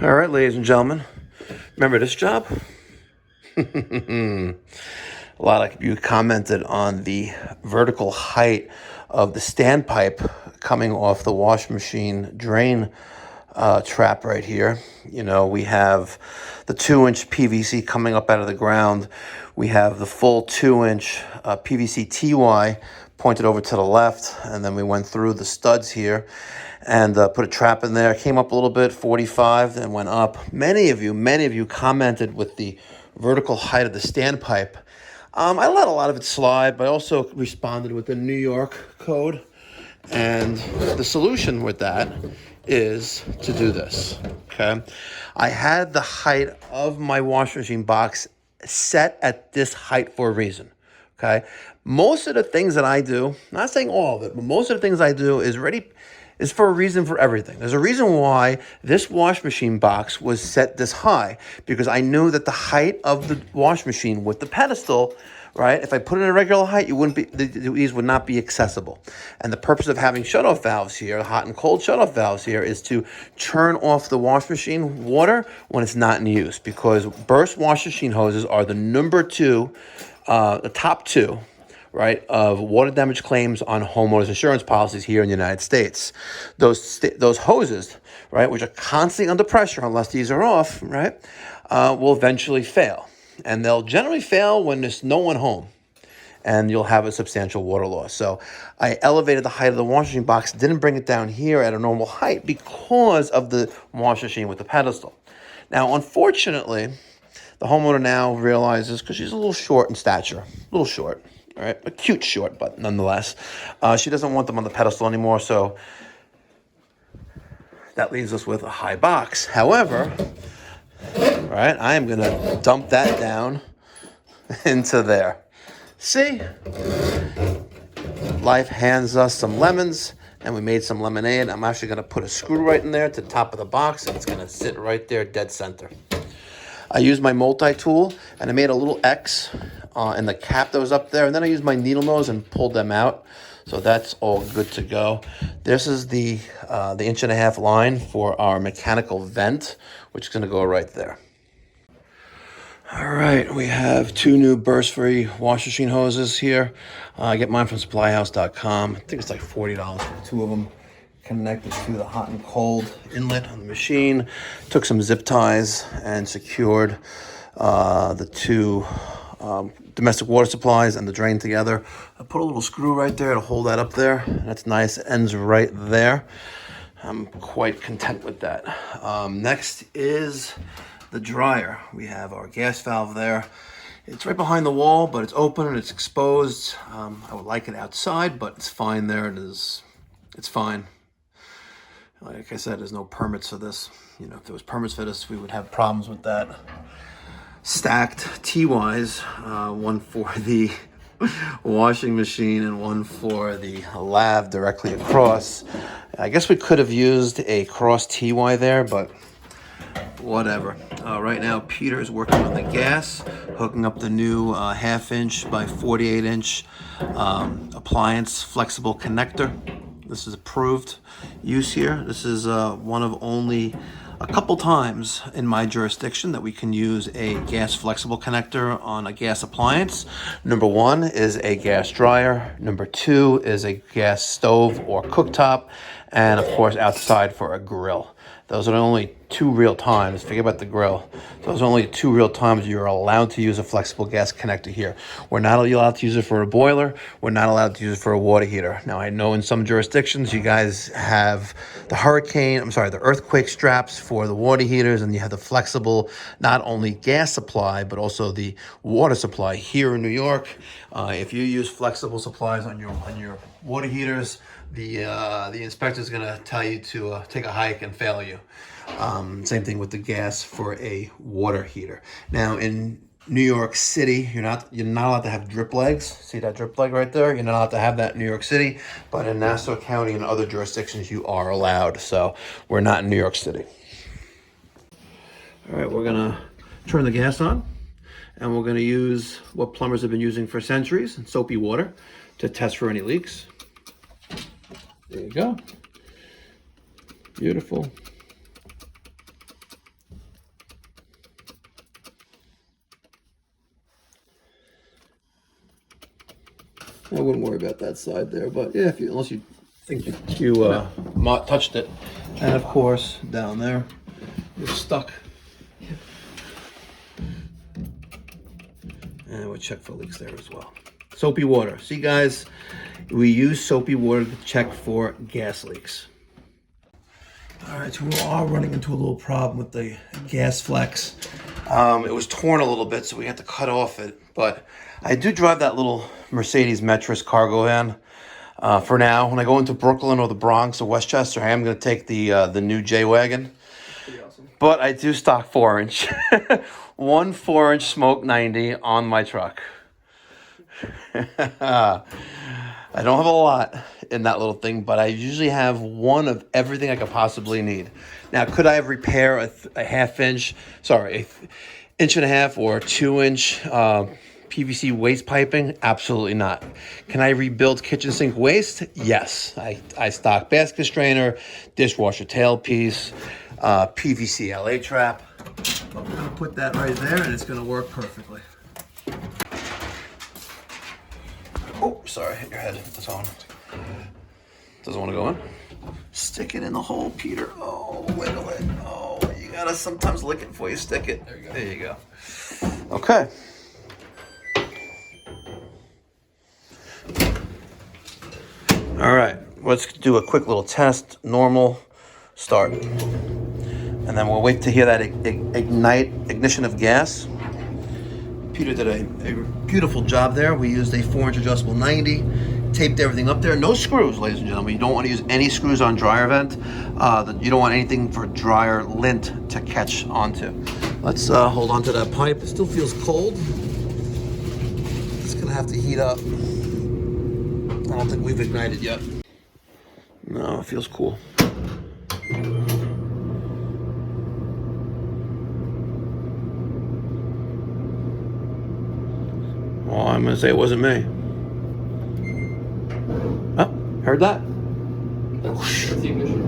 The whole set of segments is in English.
All right, ladies and gentlemen, remember this job? A lot of you commented on the vertical height of the standpipe coming off the wash machine drain trap right here. You know, we have the 2-inch PVC coming up out of the ground. We have the full 2-inch PVC TY pointed over to the left, and then we went through the studs here and put a trap in there. Came up a little bit, 45, then went up. Many of you commented with the vertical height of the standpipe. I let a lot of it slide, but I also responded with the New York code. And the solution with that is to do this, okay? I had the height of my washing machine box set at this height for a reason, okay? Most of the things that I do, not saying all of it, but most of the things I do is for a reason for everything. There's a reason why this wash machine box was set this high, because I knew that the height of the wash machine with the pedestal, right? If I put it in a regular height, these would not be accessible. And the purpose of having shutoff valves here, hot and cold shutoff valves here, is to turn off the wash machine water when it's not in use, because burst wash machine hoses are the top two, right, of water damage claims on homeowners insurance policies here in the United States. Those hoses, right, which are constantly under pressure unless these are off, right, will eventually fail. And they'll generally fail when there's no one home, and you'll have a substantial water loss. So I elevated the height of the washing machine box, didn't bring it down here at a normal height because of the washing machine with the pedestal. Now, unfortunately, the homeowner now realizes, because she's a little short in stature, a little short, all right, a cute short, but nonetheless, she doesn't want them on the pedestal anymore, so that leaves us with a high box. However, right, I am going to dump that down into there. See? Life hands us some lemons, and we made some lemonade. I'm actually going to put a screw right in there to the top of the box, and it's going to sit right there dead center. I used my multi-tool, and I made a little X in the cap that was up there, and then I used my needle nose and pulled them out. So that's all good to go. This is the 1.5-inch line for our mechanical vent, which is going to go right there. All right, we have 2 new burst-free wash machine hoses here. I get mine from supplyhouse.com. I think it's like $40 for 2 of them. Connected to the hot and cold inlet on the machine. Took some zip ties and secured the 2 domestic water supplies and the drain together. I put a little screw right there to hold that up there. That's nice. It ends right there. I'm quite content with that. Next is the dryer. We have our gas valve there. It's right behind the wall, but it's open and it's exposed. I would like it outside, but it's fine there. It's fine. Like I said, there's no permits for this. You know, if there was permits for this, we would have problems with that. Stacked T-wise, one for the washing machine and one for the lav directly across. I guess we could have used a cross TY there, but whatever. Right now, Peter is working on the gas, hooking up the new 1/2-inch by 48-inch appliance flexible connector. This is approved use here. This is one of only a couple times in my jurisdiction that we can use a gas flexible connector on a gas appliance. Number 1 is a gas dryer. Number 2 is a gas stove or cooktop. And of course, outside for a grill. Those are the only 2 real times, forget about the grill. Those are only 2 real times you're allowed to use a flexible gas connector here. We're not allowed to use it for a boiler. We're not allowed to use it for a water heater. Now, I know in some jurisdictions you guys have the earthquake straps for the water heaters, and you have the flexible, not only gas supply, but also the water supply. Here in New York, if you use flexible supplies on your water heaters, the inspector is going to tell you to take a hike and fail you. Same thing with the gas for a water heater. Now in New York City, you're not allowed to have drip legs. See that drip leg right there? You're not allowed to have that in New York City, but in Nassau County and other jurisdictions you are allowed. So we're not in New York City. All right, we're gonna turn the gas on, and we're gonna use what plumbers have been using for centuries, soapy water, to test for any leaks. There you go. Beautiful. I wouldn't worry about that side there, but yeah, unless you think you touched it. And of course, down there, you're stuck. And we'll check for leaks there as well. Soapy water. See, guys, we use soapy water to check for gas leaks. All right, so we are running into a little problem with the gas flex. It was torn a little bit, so we had to cut off it. But I do drive that little Mercedes Metris cargo van for now. When I go into Brooklyn or the Bronx or Westchester, I am going to take the new J-Wagon. Pretty awesome. But I do stock 4-inch. One 4-inch Smoke 90 on my truck. I don't have a lot in that little thing, but I usually have one of everything I could possibly need. Now, could I repair a 1/2 inch and a half or 2-inch PVC waste piping? Absolutely not. Can I rebuild kitchen sink waste? Yes. I stock basket strainer, dishwasher tailpiece, PVC LA trap. But we're going to put that right there, and it's going to work perfectly. Oh, sorry, hit your head. That's on. Doesn't want to go in? Stick it in the hole, Peter. Oh, wiggle it. Oh, you gotta sometimes lick it before you stick it. There you go. There you go. Okay. All right, let's do a quick little test. Normal, start. And then we'll wait to hear that ignition of gas. Peter did a beautiful job there. We used a 4-inch adjustable 90, taped everything up there. No screws, ladies and gentlemen. You don't want to use any screws on dryer vent. You don't want anything for dryer lint to catch onto. Let's hold on to that pipe. It still feels cold. It's gonna have to heat up. I don't think we've ignited yet. No, it feels cool. Well, I'm going to say it wasn't me. Oh, heard that? That's the ignition.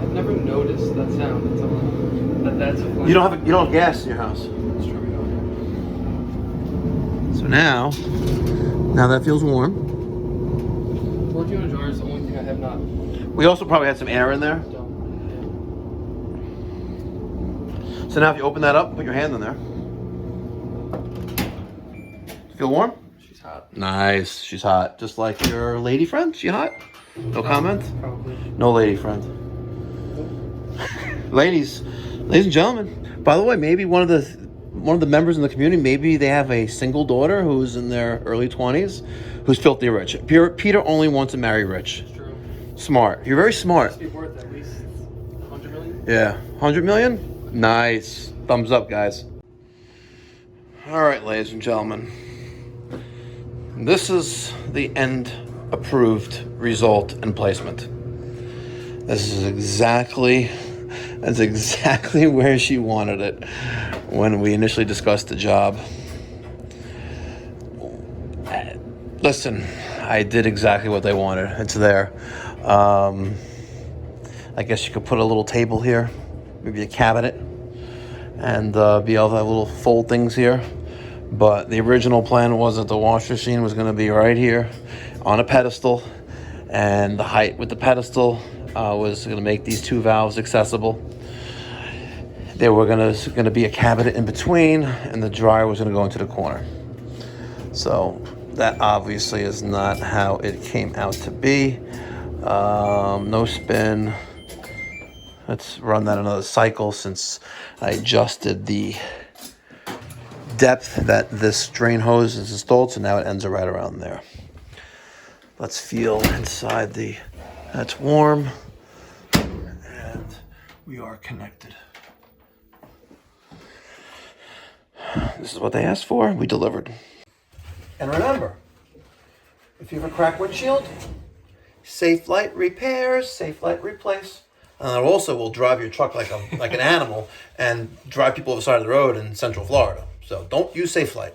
I've never noticed that sound until that's a flame. You don't have gas in your house. That's true, we don't. So now that feels warm. 1400 jar is the only thing I have not. We also probably had some air in there. So now if you open that up, put your hand in there. Feel warm? She's hot. Nice. She's hot. Just like your lady friend. She hot? No comment? Probably. No lady friend. Ladies and gentlemen. By the way, maybe one of the members in the community, maybe they have a single daughter who's in their early 20s, who's filthy rich. Peter only wants to marry rich. That's true. Smart. You're very smart. It must be worth at least 100 million? Yeah. 100 million? Nice. Thumbs up, guys. All right, ladies and gentlemen. This is the end approved result and placement. This is exactly where she wanted it when we initially discussed the job. Listen, I did exactly what they wanted. It's there. I guess you could put a little table here, maybe a cabinet, and be able to have little fold things here. But the original plan was that the wash machine was going to be right here on a pedestal, and the height with the pedestal was going to make these two valves accessible. There were going to be a cabinet in between, and the dryer was going to go into the corner. So that obviously is not how it came out to be. No spin. Let's run that another cycle since I adjusted the depth that this drain hose is installed, so now it ends right around there. Let's feel inside that's warm, and we are connected. This is what they asked for, we delivered. And remember, if you have a cracked windshield, Safe Light repairs, Safe Light replace. And it also will drive your truck like an animal and drive people off the side of the road in Central Florida. So don't use Safe Light.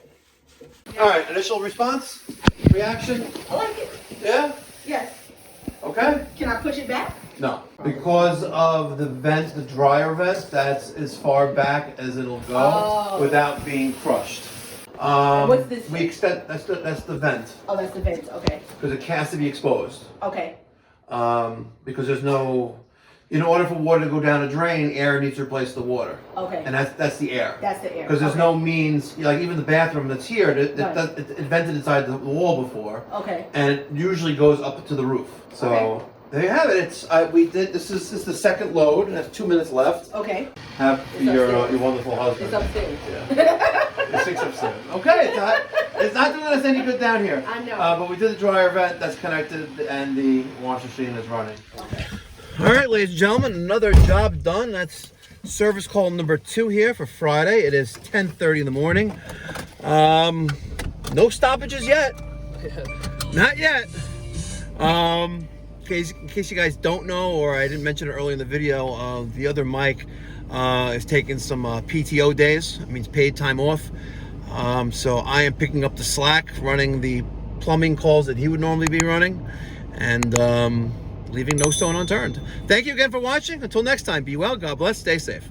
All right, initial response? Reaction? I like it. Yeah? Yes. Okay? Can I push it back? No. Because of the vent, the dryer vent, that's as far back as it'll go without being crushed. What's this? We extend. That's the vent Oh, that's the vent. Okay. because it has to be exposed. Okay. Because there's no. In order for water to go down a drain, air needs to replace the water. Okay. And that's the air. That's the air. Because there's Okay. no means, like even the bathroom that's here, it Right. vented inside the wall before. Okay. And it usually goes up to the roof. So Okay. there you have it. This is the second load, and there's 2 minutes left. Okay. Have It's your upstairs. wonderful husband. It's upstairs. Yeah. It's 6 upstairs. Okay, it's not doing us any good down here. I know. But we did the dryer vent that's connected, and the wash machine is running. Okay. All right, ladies and gentlemen, another job done. That's service call number 2 here for Friday. It is 10:30 in the morning. No stoppages yet. Not yet. In case you guys don't know, or I didn't mention it earlier in the video, the other Mike is taking some PTO days. It means paid time off. So I am picking up the slack, running the plumbing calls that he would normally be running, and leaving no stone unturned. Thank you again for watching. Until next time, be well, God bless, stay safe.